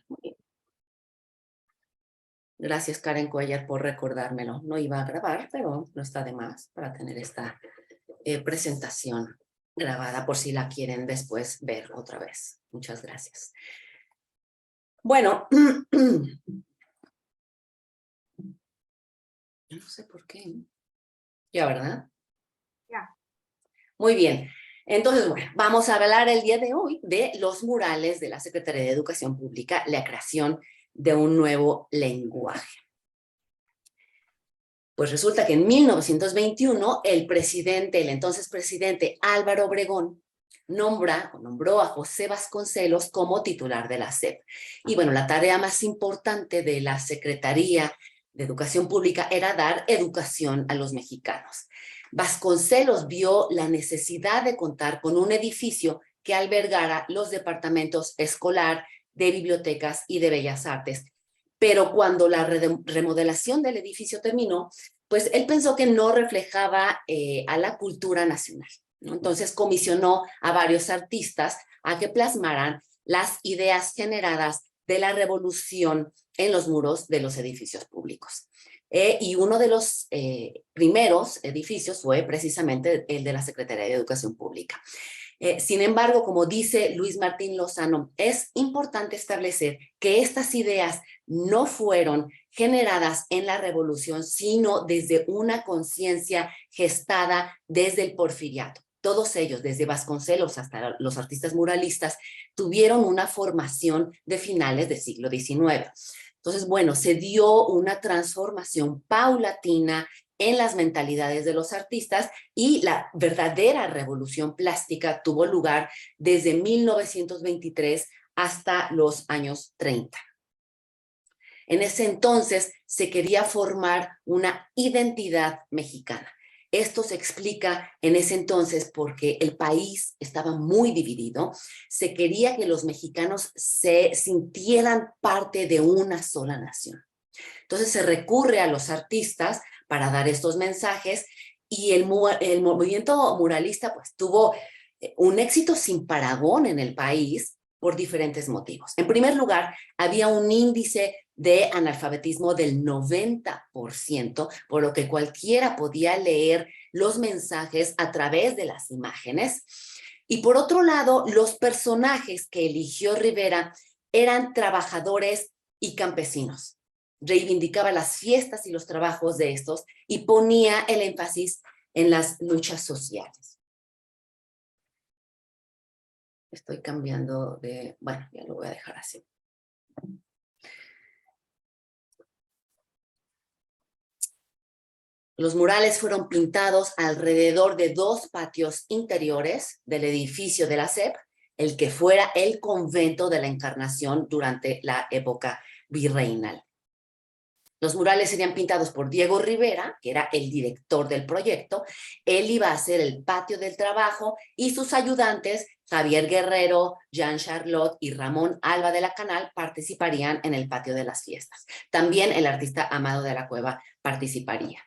Muy bien. Gracias, Karen Cuellar, por recordármelo. No iba a grabar, pero no está de más para tener esta presentación grabada por si la quieren después ver otra vez. Muchas gracias. Bueno, no sé por qué. Ya, ¿verdad? Ya. Muy bien. Entonces, bueno, vamos a hablar el día de hoy de los murales de la Secretaría de Educación Pública, la creación de un nuevo lenguaje. Pues resulta que en 1921 el entonces presidente Álvaro Obregón, nombró a José Vasconcelos como titular de la SEP. Y bueno, la tarea más importante de la Secretaría de Educación Pública era dar educación a los mexicanos. Vasconcelos vio la necesidad de contar con un edificio que albergara los departamentos escolar, de bibliotecas y de bellas artes. Pero cuando la remodelación del edificio terminó, pues él pensó que no reflejaba a la cultura nacional, ¿no? Entonces comisionó a varios artistas a que plasmaran las ideas generadas de la revolución en los muros de los edificios públicos. Y uno de los primeros edificios fue precisamente el de la Secretaría de Educación Pública. Sin embargo, como dice Luis Martín Lozano, es importante establecer que estas ideas no fueron generadas en la revolución, sino desde una conciencia gestada desde el porfiriato. Todos ellos, desde Vasconcelos hasta los artistas muralistas, tuvieron una formación de finales del siglo XIX. Entonces, bueno, se dio una transformación paulatina en las mentalidades de los artistas y la verdadera revolución plástica tuvo lugar desde 1923 hasta los años 30. En ese entonces se quería formar una identidad mexicana. Esto se explica en ese entonces porque el país estaba muy dividido. Se quería que los mexicanos se sintieran parte de una sola nación. Entonces se recurre a los artistas para dar estos mensajes y el movimiento muralista pues tuvo un éxito sin paragón en el país por diferentes motivos. En primer lugar, había un índice de analfabetismo del 90%, por lo que cualquiera podía leer los mensajes a través de las imágenes. Y por otro lado, los personajes que eligió Rivera eran trabajadores y campesinos. Reivindicaba las fiestas y los trabajos de estos y ponía el énfasis en las luchas sociales. Estoy cambiando de... Bueno, ya lo voy a dejar así. Los murales fueron pintados alrededor de 2 patios interiores del edificio de la SEP, el que fuera el convento de la Encarnación durante la época virreinal. Los murales serían pintados por Diego Rivera, que era el director del proyecto. Él iba a hacer el patio del trabajo y sus ayudantes, Javier Guerrero, Jean Charlotte y Ramón Alba de la Canal, participarían en el patio de las fiestas. También el artista Amado de la Cueva participaría.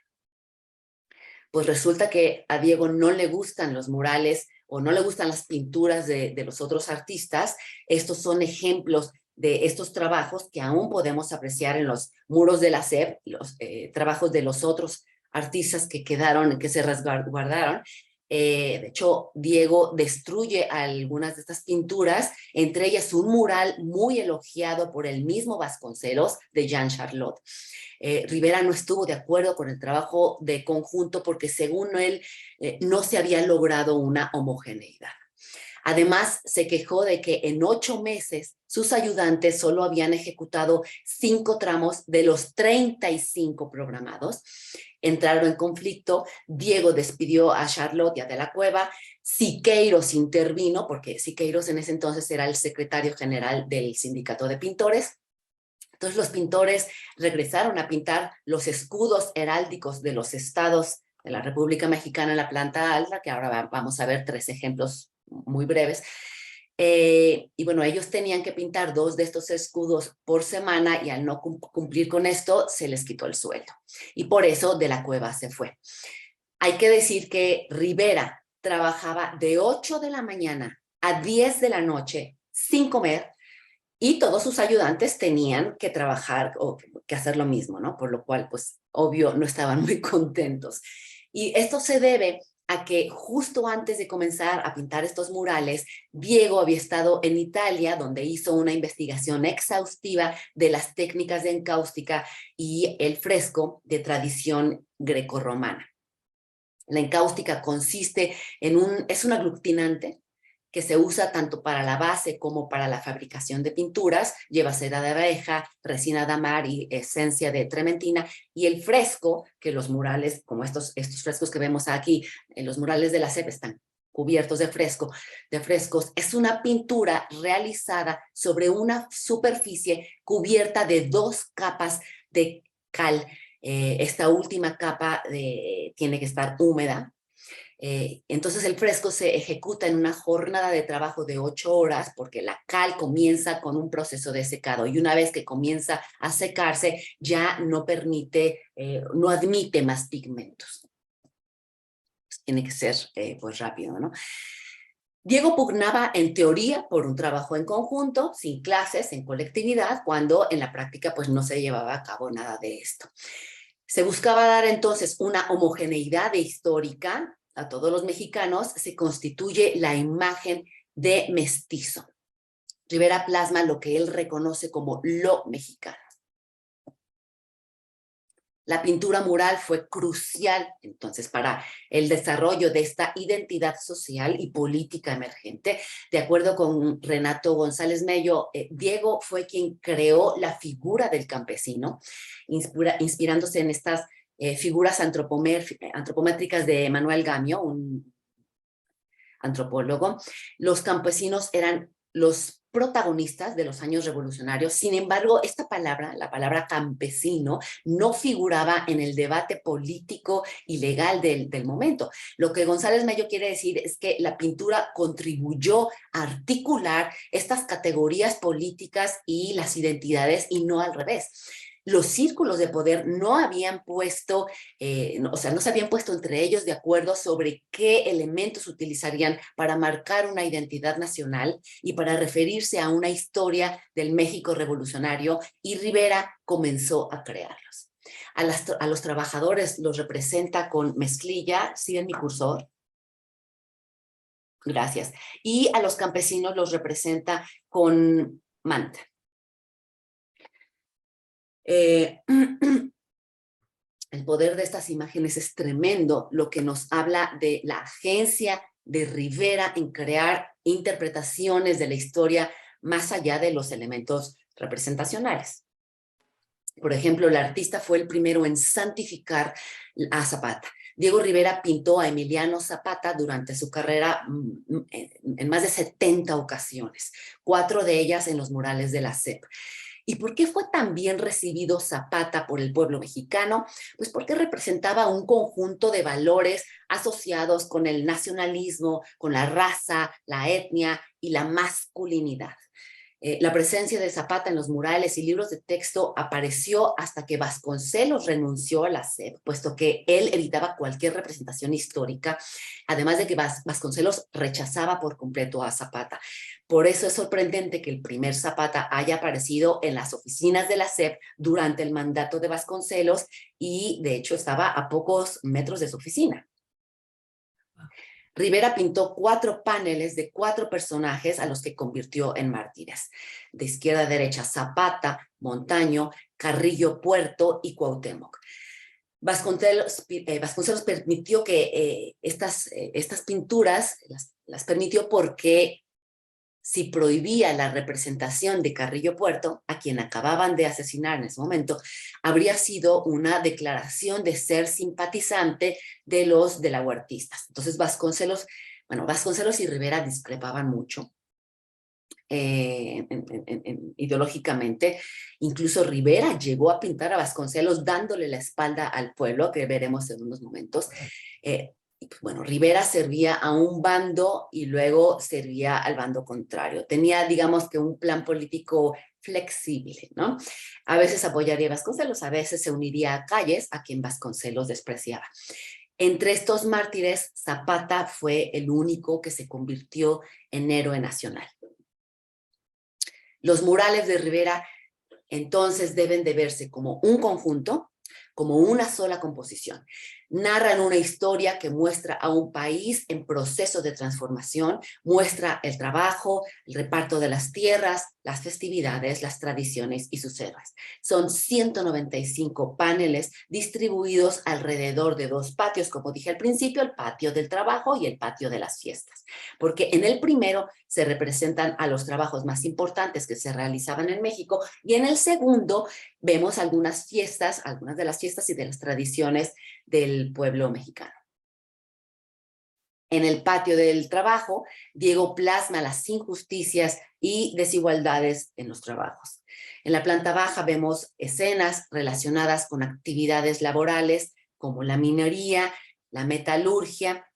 Pues resulta que a Diego no le gustan los murales o no le gustan las pinturas de los otros artistas. Estos son ejemplos de estos trabajos que aún podemos apreciar en los muros de la SEP, los trabajos de los otros artistas que quedaron, que se resguardaron. De hecho, Diego destruye algunas de estas pinturas, entre ellas un mural muy elogiado por el mismo Vasconcelos de Jean Charlotte. Rivera no estuvo de acuerdo con el trabajo de conjunto porque según él no se había logrado una homogeneidad. Además, se quejó de que en 8 meses sus ayudantes solo habían ejecutado 5 tramos de los 35 programados. Entraron en conflicto, Diego despidió a Charlotte y a De la Cueva, Siqueiros intervino, porque Siqueiros en ese entonces era el secretario general del Sindicato de Pintores. Entonces los pintores regresaron a pintar los escudos heráldicos de los estados de la República Mexicana en la planta alta, que ahora vamos a ver 3 ejemplos muy breves. Y bueno, ellos tenían que pintar 2 de estos escudos por semana y al no cumplir con esto, se les quitó el sueldo. Y por eso De la Cueva se fue. Hay que decir que Rivera trabajaba de 8 de la mañana a 10 de la noche sin comer Y todos sus ayudantes tenían que trabajar o que hacer lo mismo, ¿no? Por lo cual, pues, obvio, no estaban muy contentos. Y esto se debe a que justo antes de comenzar a pintar estos murales, Diego había estado en Italia, donde hizo una investigación exhaustiva de las técnicas de encáustica y el fresco de tradición grecorromana. La encáustica consiste es un aglutinante que se usa tanto para la base como para la fabricación de pinturas, lleva cera de abeja, resina de amar y esencia de trementina, y el fresco, que los murales, como estos frescos que vemos aquí, en los murales de la CEP están cubiertos de frescos, es una pintura realizada sobre una superficie cubierta de 2 capas de cal. Esta última capa tiene que estar húmeda. Entonces el fresco se ejecuta en una jornada de trabajo de 8 horas porque la cal comienza con un proceso de secado y una vez que comienza a secarse ya no no admite más pigmentos. Tiene que ser pues rápido, ¿no? Diego pugnaba en teoría por un trabajo en conjunto, sin clases, en colectividad, cuando en la práctica pues no se llevaba a cabo nada de esto. Se buscaba dar entonces una homogeneidad histórica a todos los mexicanos, se constituye la imagen de mestizo. Rivera plasma lo que él reconoce como lo mexicano. La pintura mural fue crucial entonces para el desarrollo de esta identidad social y política emergente. De acuerdo con Renato González Mello, Diego fue quien creó la figura del campesino, inspirándose en estas figuras antropométricas de Manuel Gamio, un antropólogo. Los campesinos eran los protagonistas de los años revolucionarios. Sin embargo, esta palabra, la palabra campesino, no figuraba en el debate político y legal del momento. Lo que González Mello quiere decir es que la pintura contribuyó a articular estas categorías políticas y las identidades y no al revés. Los círculos de poder no habían puesto, no se habían puesto entre ellos de acuerdo sobre qué elementos utilizarían para marcar una identidad nacional y para referirse a una historia del México revolucionario, y Rivera comenzó a crearlos. A los trabajadores los representa con mezclilla, ¿sí en mi cursor? Gracias. Y a los campesinos los representa con manta. El poder de estas imágenes es tremendo, lo que nos habla de la agencia de Rivera en crear interpretaciones de la historia más allá de los elementos representacionales. Por ejemplo, el artista fue el primero en santificar a Zapata. Diego Rivera pintó a Emiliano Zapata durante su carrera en más de 70 ocasiones, 4 de ellas en los murales de la CEP. ¿Y por qué fue tan bien recibido Zapata por el pueblo mexicano? Pues porque representaba un conjunto de valores asociados con el nacionalismo, con la raza, la etnia y la masculinidad. La presencia de Zapata en los murales y libros de texto apareció hasta que Vasconcelos renunció a la SEP, puesto que él evitaba cualquier representación histórica, además de que Vasconcelos rechazaba por completo a Zapata. Por eso es sorprendente que el primer Zapata haya aparecido en las oficinas de la SEP durante el mandato de Vasconcelos y de hecho estaba a pocos metros de su oficina. Rivera pintó 4 paneles de 4 personajes a los que convirtió en mártires. De izquierda a derecha, Zapata, Montaño, Carrillo Puerto y Cuauhtémoc. Vasconcelos permitió que estas pinturas, las permitió porque si prohibía la representación de Carrillo Puerto, a quien acababan de asesinar en ese momento, habría sido una declaración de ser simpatizante de los delahuertistas. Entonces Vasconcelos y Rivera discrepaban mucho ideológicamente. Incluso Rivera llegó a pintar a Vasconcelos dándole la espalda al pueblo, que veremos en unos momentos. Bueno, Rivera servía a un bando y luego servía al bando contrario. Tenía, digamos, que un plan político flexible, ¿no? A veces apoyaría a Vasconcelos, a veces se uniría a Calles, a quien Vasconcelos despreciaba. Entre estos mártires, Zapata fue el único que se convirtió en héroe nacional. Los murales de Rivera entonces deben de verse como un conjunto, como una sola composición. Narran una historia que muestra a un país en proceso de transformación, muestra el trabajo, el reparto de las tierras, las festividades, las tradiciones y sus héroes. Son 195 paneles distribuidos alrededor de dos patios, como dije al principio, el patio del trabajo y el patio de las fiestas. Porque en el primero se representan a los trabajos más importantes que se realizaban en México y en el segundo vemos algunas de las fiestas y de las tradiciones del pueblo mexicano. En el patio del trabajo, Diego plasma las injusticias y desigualdades en los trabajos. En la planta baja vemos escenas relacionadas con actividades laborales como la minería, la metalurgia,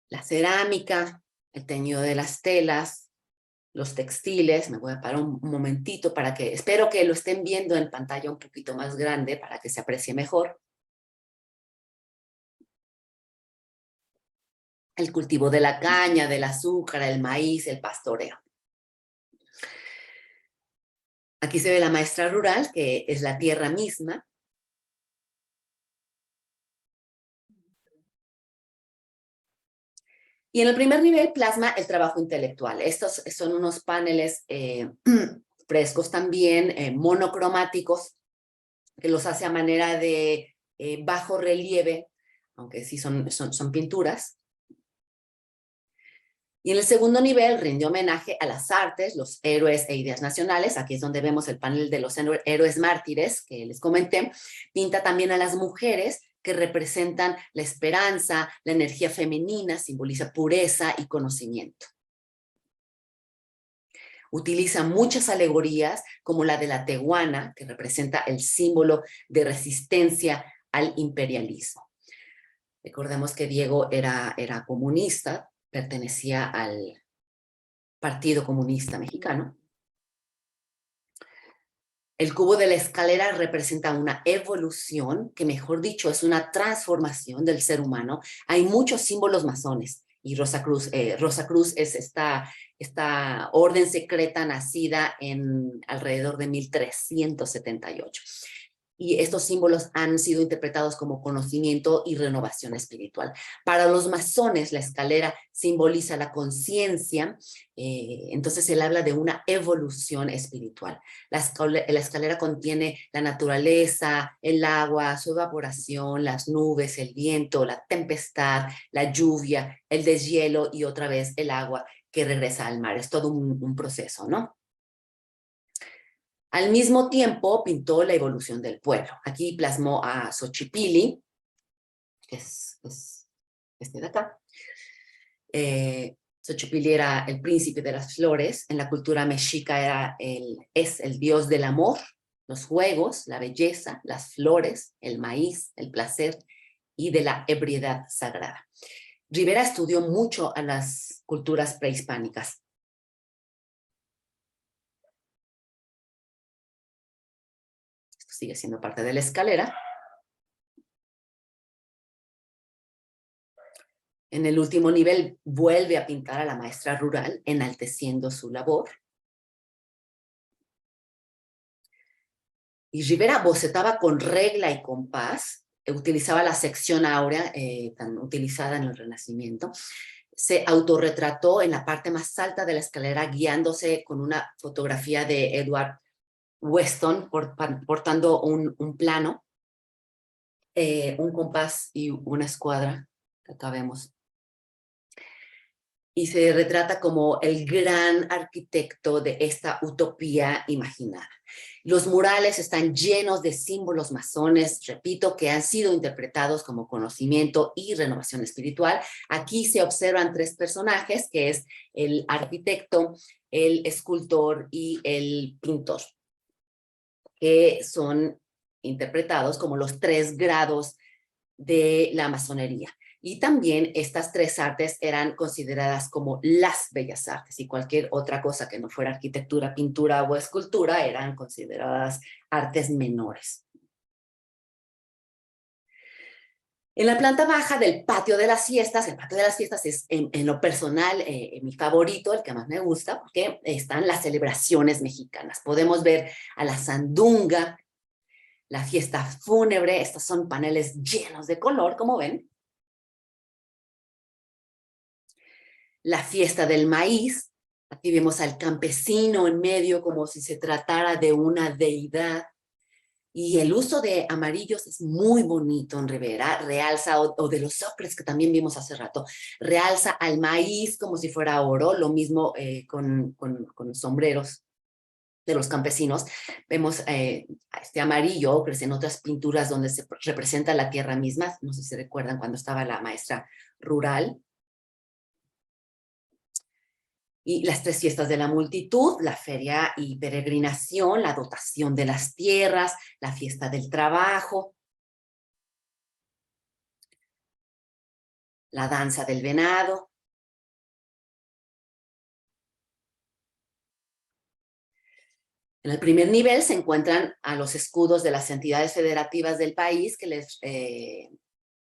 la cerámica, el teñido de las telas, los textiles. Me voy a parar un momentito para que, espero que lo estén viendo en pantalla un poquito más grande para que se aprecie mejor. El cultivo de la caña, del azúcar, el maíz, el pastoreo. Aquí se ve la maestra rural, que es la tierra misma. Y en el primer nivel plasma el trabajo intelectual. Estos son unos paneles frescos también, monocromáticos, que los hace a manera de bajo relieve, aunque sí son pinturas. Y en el segundo nivel rinde homenaje a las artes, los héroes e ideas nacionales. Aquí es donde vemos el panel de los héroes mártires que les comenté. Pinta también a las mujeres que representan la esperanza, la energía femenina, simboliza pureza y conocimiento. Utiliza muchas alegorías, como la de la tehuana, que representa el símbolo de resistencia al imperialismo. Recordemos que Diego era comunista, pertenecía al Partido Comunista Mexicano. El cubo de la escalera representa una evolución, que mejor dicho es una transformación del ser humano. Hay muchos símbolos masones y Rosa Cruz es esta orden secreta nacida en alrededor de 1378. Y estos símbolos han sido interpretados como conocimiento y renovación espiritual. Para los masones, la escalera simboliza la conciencia, entonces él habla de una evolución espiritual. La escalera contiene la naturaleza, el agua, su evaporación, las nubes, el viento, la tempestad, la lluvia, el deshielo y otra vez el agua que regresa al mar. Es todo un proceso, ¿no? Al mismo tiempo pintó la evolución del pueblo. Aquí plasmó a Xochipilli, que es este de acá. Xochipilli era el príncipe de las flores. En la cultura mexica es el dios del amor, los juegos, la belleza, las flores, el maíz, el placer y de la ebriedad sagrada. Rivera estudió mucho a las culturas prehispánicas. Esto sigue siendo parte de la escalera. En el último nivel vuelve a pintar a la maestra rural, enalteciendo su labor. Y Rivera bocetaba con regla y compás, utilizaba la sección áurea, tan utilizada en el Renacimiento. Se autorretrató en la parte más alta de la escalera, guiándose con una fotografía de Edward Weston, portando un plano, un compás y una escuadra, que acá vemos. Y se retrata como el gran arquitecto de esta utopía imaginada. Los murales están llenos de símbolos masones, repito, que han sido interpretados como conocimiento y renovación espiritual. Aquí se observan tres personajes, que es el arquitecto, el escultor y el pintor, que son interpretados como los tres grados de la masonería. Y también estas tres artes eran consideradas como las bellas artes, y cualquier otra cosa que no fuera arquitectura, pintura o escultura eran consideradas artes menores. En la planta baja del patio de las fiestas, el patio de las fiestas es en lo personal mi favorito, el que más me gusta, porque están las celebraciones mexicanas. Podemos ver a la sandunga, la fiesta fúnebre, estos son paneles llenos de color, como ven. La fiesta del maíz, aquí vemos al campesino en medio como si se tratara de una deidad. Y el uso de amarillos es muy bonito en Rivera, realza, o de los ocres que también vimos hace rato, realza al maíz como si fuera oro, lo mismo con los sombreros de los campesinos. Vemos este amarillo, ocres en otras pinturas donde se representa la tierra misma, no sé si recuerdan cuando estaba la maestra rural. Y las 3 fiestas de la multitud, la feria y peregrinación, la dotación de las tierras, la fiesta del trabajo, la danza del venado. En el primer nivel se encuentran a los escudos de las entidades federativas del país que les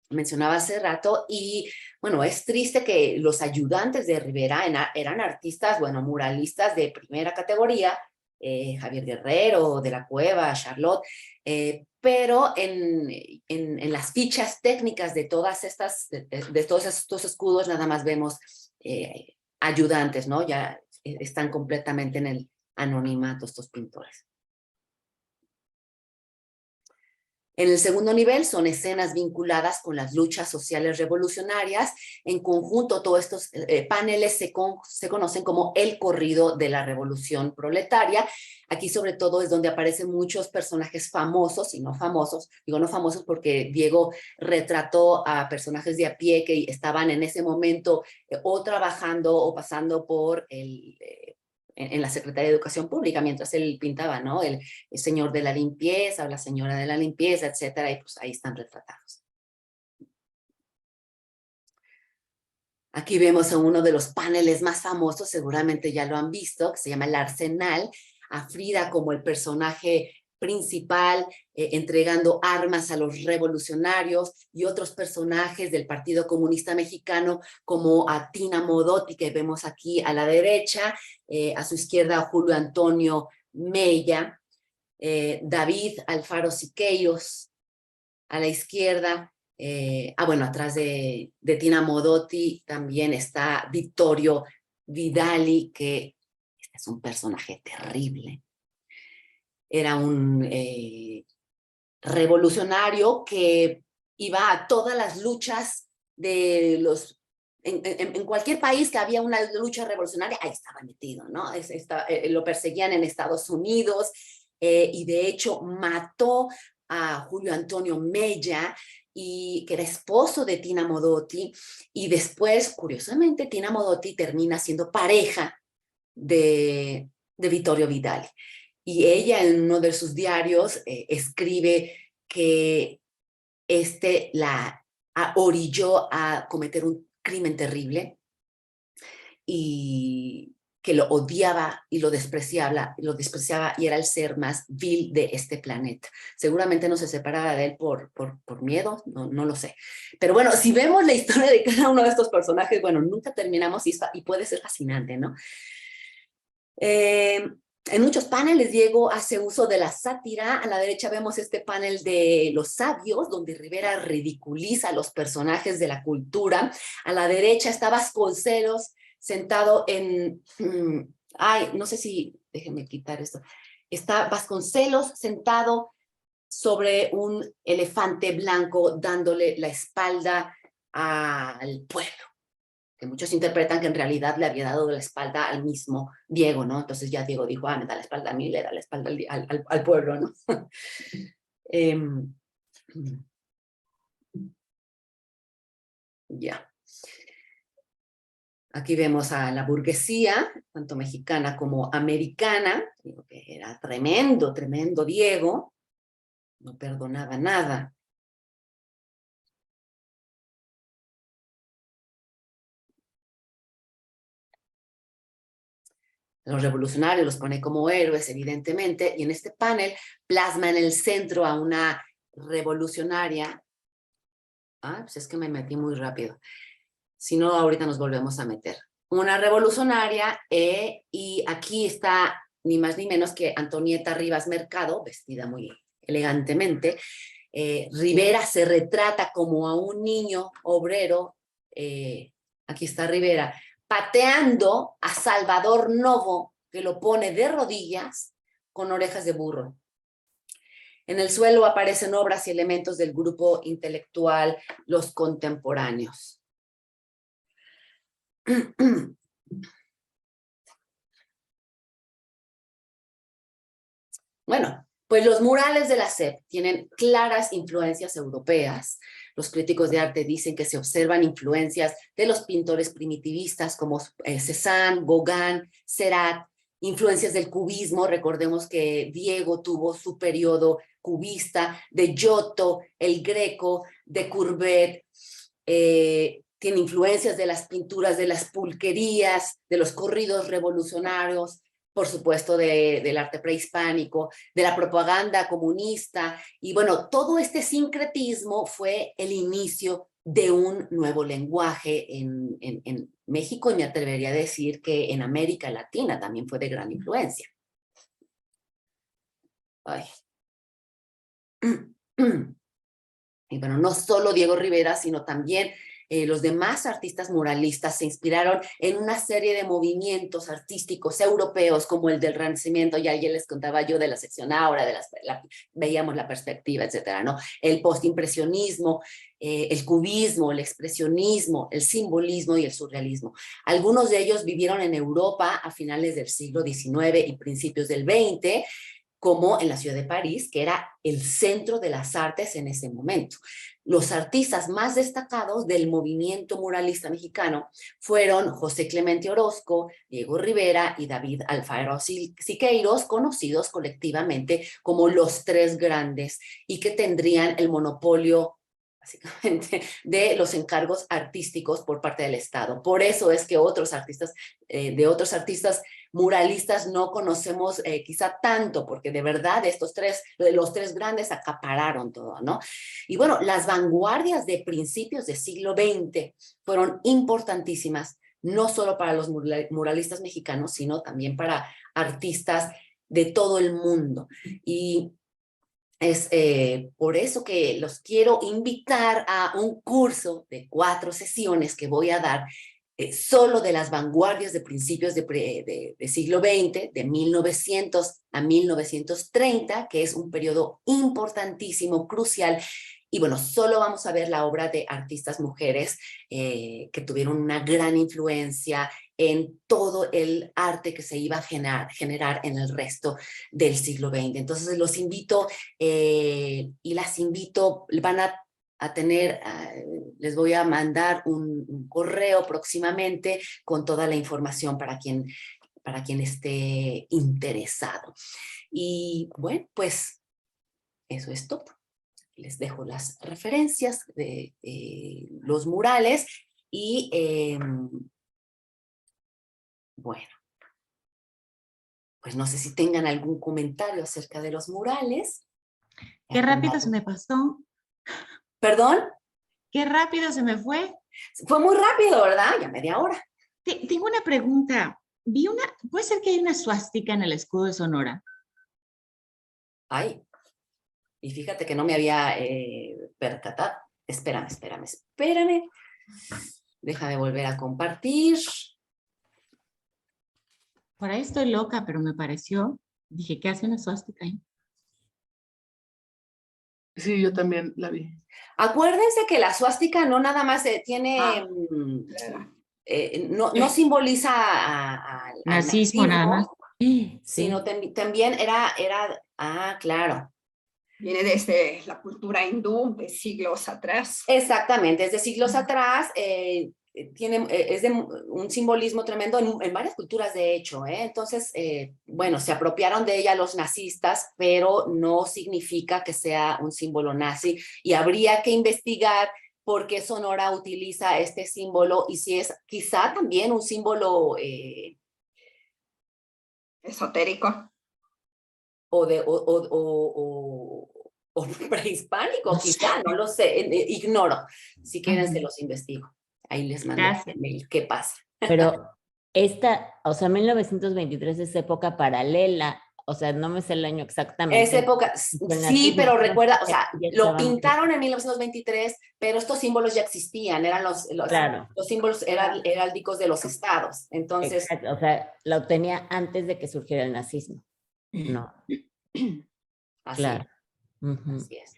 mencionaba hace rato, y bueno, es triste que los ayudantes de Rivera eran artistas, bueno, muralistas de primera categoría, Javier Guerrero, de la Cueva, Charlotte, pero en las fichas técnicas de todas estas, de todos estos escudos, nada más vemos ayudantes, ¿no? Ya están completamente en el anonimato estos pintores. En el segundo nivel son escenas vinculadas con las luchas sociales revolucionarias. En conjunto, todos estos paneles se conocen como el corrido de la revolución proletaria. Aquí sobre todo es donde aparecen muchos personajes famosos y no famosos. Digo no famosos porque Diego retrató a personajes de a pie que estaban en ese momento o trabajando o pasando por en la Secretaría de Educación Pública, mientras él pintaba, ¿no? El señor de la limpieza o la señora de la limpieza, etcétera, y pues ahí están retratados. Aquí vemos a uno de los paneles más famosos, seguramente ya lo han visto, que se llama El Arsenal, a Frida como el personaje principal, entregando armas a los revolucionarios, y otros personajes del Partido Comunista Mexicano, como a Tina Modotti, que vemos aquí a la derecha, a su izquierda a Julio Antonio Mella, David Alfaro Siqueiros, a la izquierda, bueno, atrás de Tina Modotti también está Vittorio Vidali, que este es un personaje terrible. Era un revolucionario que iba a todas las luchas de los... En cualquier país que había una lucha revolucionaria, ahí estaba metido, ¿no? Lo perseguían en Estados Unidos, y de hecho mató a Julio Antonio Mella, que era esposo de Tina Modotti, y después, curiosamente, Tina Modotti termina siendo pareja de Vittorio Vidali. Y ella en uno de sus diarios escribe que la orilló a cometer un crimen terrible y que lo odiaba y lo despreciaba y era el ser más vil de este planeta. Seguramente no se separaba de él por miedo, no lo sé. Pero bueno, si vemos la historia de cada uno de estos personajes, bueno, nunca terminamos y puede ser fascinante, ¿no? En muchos paneles Diego hace uso de la sátira. A la derecha vemos este panel de los sabios, donde Rivera ridiculiza a los personajes de la cultura. A la derecha está Vasconcelos sentado ay, no sé si, déjenme quitar esto. Está Vasconcelos sentado sobre un elefante blanco dándole la espalda al pueblo, que muchos interpretan que en realidad le había dado la espalda al mismo Diego, ¿no? Entonces ya Diego dijo, me da la espalda a mí, le da la espalda al pueblo, ¿no? Ya. Aquí vemos a la burguesía, tanto mexicana como americana, digo que era tremendo, tremendo Diego, no perdonaba nada. Los revolucionarios los pone como héroes, evidentemente, y en este panel plasma en el centro a una revolucionaria, Ah, pues es que me metí muy rápido. Si no, ahorita nos volvemos a meter. Una revolucionaria, y aquí está ni más ni menos que Antonieta Rivas Mercado, vestida muy elegantemente. Rivera se retrata como a un niño obrero, aquí está Rivera, pateando a Salvador Novo, que lo pone de rodillas con orejas de burro. En el suelo aparecen obras y elementos del grupo intelectual Los Contemporáneos. Bueno, pues los murales de la SEP tienen claras influencias europeas. Los críticos de arte dicen que se observan influencias de los pintores primitivistas como Cézanne, Gauguin, Seurat, influencias del cubismo. Recordemos que Diego tuvo su periodo cubista, de Giotto, el Greco, de Courbet. Tiene influencias de las pinturas de las pulquerías, de los corridos revolucionarios, por supuesto del arte prehispánico, de la propaganda comunista, y bueno, todo este sincretismo fue el inicio de un nuevo lenguaje en México, y me atrevería a decir que en América Latina también fue de gran influencia. Ay. Y bueno, no solo Diego Rivera, sino también los demás artistas muralistas se inspiraron en una serie de movimientos artísticos europeos, como el del Renacimiento. Ya ayer les contaba yo de la sección Aura, veíamos la perspectiva, etcétera, ¿no? El postimpresionismo, el cubismo, el expresionismo, el simbolismo y el surrealismo. Algunos de ellos vivieron en Europa a finales del siglo XIX y principios del XX, como en la ciudad de París, que era el centro de las artes en ese momento. Los artistas más destacados del movimiento muralista mexicano fueron José Clemente Orozco, Diego Rivera y David Alfaro Siqueiros, conocidos colectivamente como los Tres Grandes, y que tendrían el monopolio básicamente de los encargos artísticos por parte del Estado. Por eso es que otros artistas, de otros artistas muralistas no conocemos quizá tanto, porque de verdad los tres grandes acapararon todo, ¿no? Y bueno, las vanguardias de principios del siglo XX fueron importantísimas, no solo para los muralistas mexicanos, sino también para artistas de todo el mundo. Y es por eso que los quiero invitar a un curso de 4 sesiones que voy a dar solo de las vanguardias de principios de siglo XX, de 1900 a 1930, que es un periodo importantísimo, crucial. Y bueno, solo vamos a ver la obra de artistas mujeres que tuvieron una gran influencia en todo el arte que se iba a generar en el resto del siglo XX. Entonces los invito y las invito, van a tener, les voy a mandar un correo próximamente con toda la información para quien esté interesado. Y bueno, pues eso es todo. Les dejo las referencias de los murales y bueno, pues no sé si tengan algún comentario acerca de los murales. Qué rápido se me pasó. ¿Perdón? Qué rápido se me fue. Fue muy rápido, ¿verdad? Ya media hora. Tengo una pregunta. ¿Puede ser que hay una suástica en el escudo de Sonora? Ay, y fíjate que no me había percatado. Espérame. Déjame volver a compartir. Por ahí estoy loca, pero me pareció. Dije, ¿qué hace una suástica ahí? Sí, yo también la vi. Acuérdense que la suástica no nada más tiene... no simboliza al Nazismo nada más. Sí. Sino también era... claro. Viene desde la cultura hindú de siglos atrás. Exactamente, desde siglos atrás. Es de un simbolismo tremendo en varias culturas, de hecho. Entonces, bueno, se apropiaron de ella los nazistas, pero no significa que sea un símbolo nazi, y habría que investigar por qué Sonora utiliza este símbolo y si es quizá también un símbolo esotérico. o o prehispánico, quizá, no lo sé, ignoro. Si quieren, se Ujú. los investigo. Ahí les mando Gracias. el mail. ¿Qué pasa? Pero o sea, 1923 es época paralela, o sea, no me sé el año exactamente. Esa época, el sí, pero nazismo, recuerda, o sea, ya lo estaban- pintaron en 1923, pero estos símbolos ya existían, eran Claro. los símbolos heráldicos de los estados. Entonces, Exacto, o sea, lo tenía antes de que surgiera el nazismo. No, así, claro. Ujú. así es.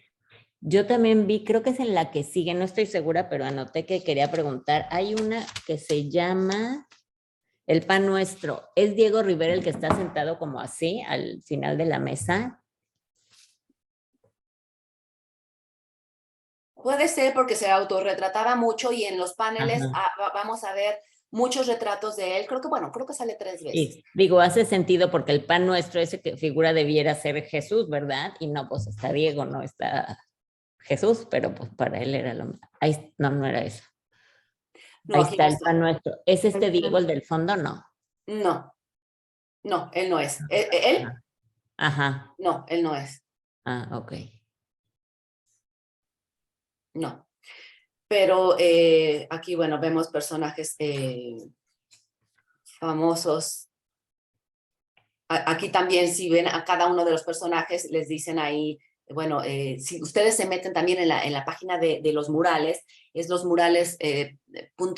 Yo también vi, creo que es en la que sigue, no estoy segura, pero anoté que quería preguntar. Hay una que se llama El Pan Nuestro. ¿Es Diego Rivera el que está sentado como así al final de la mesa? Puede ser porque se autorretrataba mucho y en los paneles vamos a ver muchos retratos de él. Creo que sale 3 veces. Sí, digo, hace sentido porque el Pan Nuestro, ese que figura debiera ser Jesús, ¿verdad? Y no, pues está Diego, no está Jesús, pero pues para él era lo mismo. Ahí, no era eso. No, Ahí aquí está no el está. Pan Nuestro. ¿Es este Diego el del fondo? No. No, no, él no es. ¿Él? Ajá. No, él no es. Ah, ok. No. Pero aquí, bueno, vemos personajes famosos. Aquí también, si ven a cada uno de los personajes, les dicen ahí, bueno, si ustedes se meten también en la página de los murales, es los murales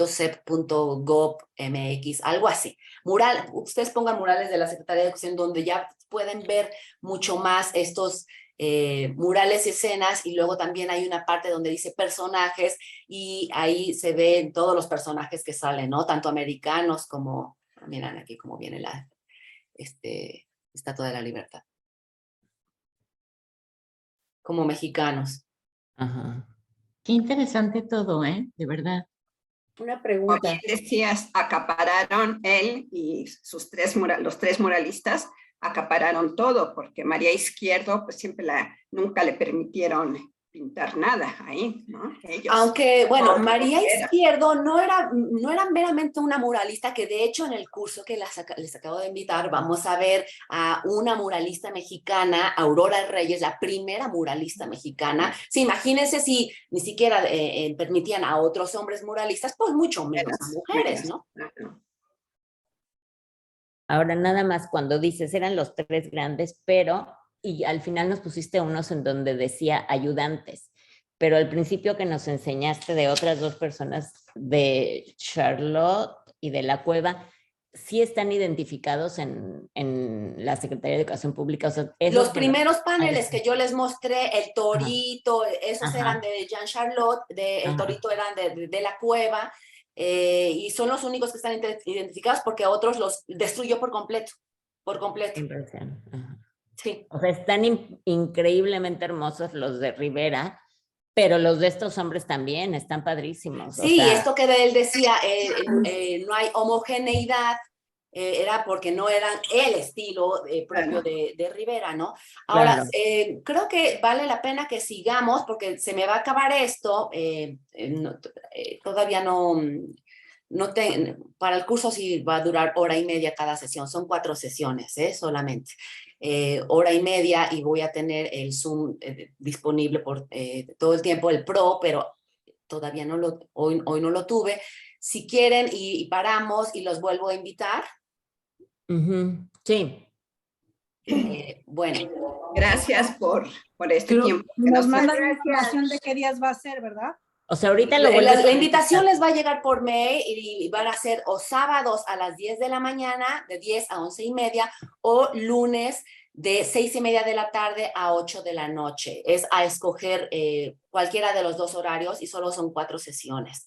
.sep.gov.mx, algo así. Ustedes pongan murales de la Secretaría de Educación donde ya pueden ver mucho más estos murales y escenas, y luego también hay una parte donde dice personajes, y ahí se ven todos los personajes que salen, ¿no? Tanto americanos como, miren aquí cómo viene la Estatua de la Libertad, como mexicanos. Ajá. Qué interesante todo, ¿eh? De verdad. Una Como pregunta. bien decías, acapararon él y los tres muralistas acapararon todo, porque María Izquierdo, pues nunca le permitieron pintar nada ahí, ¿no? Ellos. Aunque, bueno, Porque María era. Izquierdo no era meramente una muralista, que de hecho en el curso que les acabo de invitar vamos a ver a una muralista mexicana, Aurora Reyes, la primera muralista mexicana. Sí, imagínense si ni siquiera permitían a otros hombres muralistas, pues mucho menos a mujeres, ¿no? Ahora nada más cuando dices eran los 3 grandes, pero, y al final nos pusiste unos en donde decía ayudantes, pero al principio que nos enseñaste de otras 2 personas, de Charlotte y de la Cueva, sí están identificados en la Secretaría de Educación Pública. O sea, Los primeros paneles que yo les mostré, el Torito, esos eran Ajá. de Jean Charlotte, el Ajá. Torito eran de la Cueva, y son los únicos que están identificados porque otros los destruyó por completo, Impresión. Ajá. Sí. O sea, están increíblemente hermosos los de Rivera, pero los de estos hombres también están padrísimos. Sí, o sea, esto que él decía, no hay homogeneidad, era porque no eran el estilo propio de Rivera, ¿no? Ahora, claro. creo que vale la pena que sigamos porque se me va a acabar esto, todavía para el curso sí va a durar 1:30 cada sesión, son 4 sesiones, solamente. 1:30, y voy a tener el Zoom disponible por todo el tiempo, el Pro, pero todavía hoy no lo tuve. Si quieren y paramos y los vuelvo a invitar. Sí. Bueno. Gracias por este tiempo. Nos mandan información de qué días va a ser, ¿verdad? O sea, ahorita la invitación les va a llegar por mail y van a ser o sábados a las 10 de la mañana, de 10 a 11:30, o lunes de 6:30 de la tarde a 8 de la noche. Es a escoger cualquiera de los 2 horarios y solo son 4 sesiones.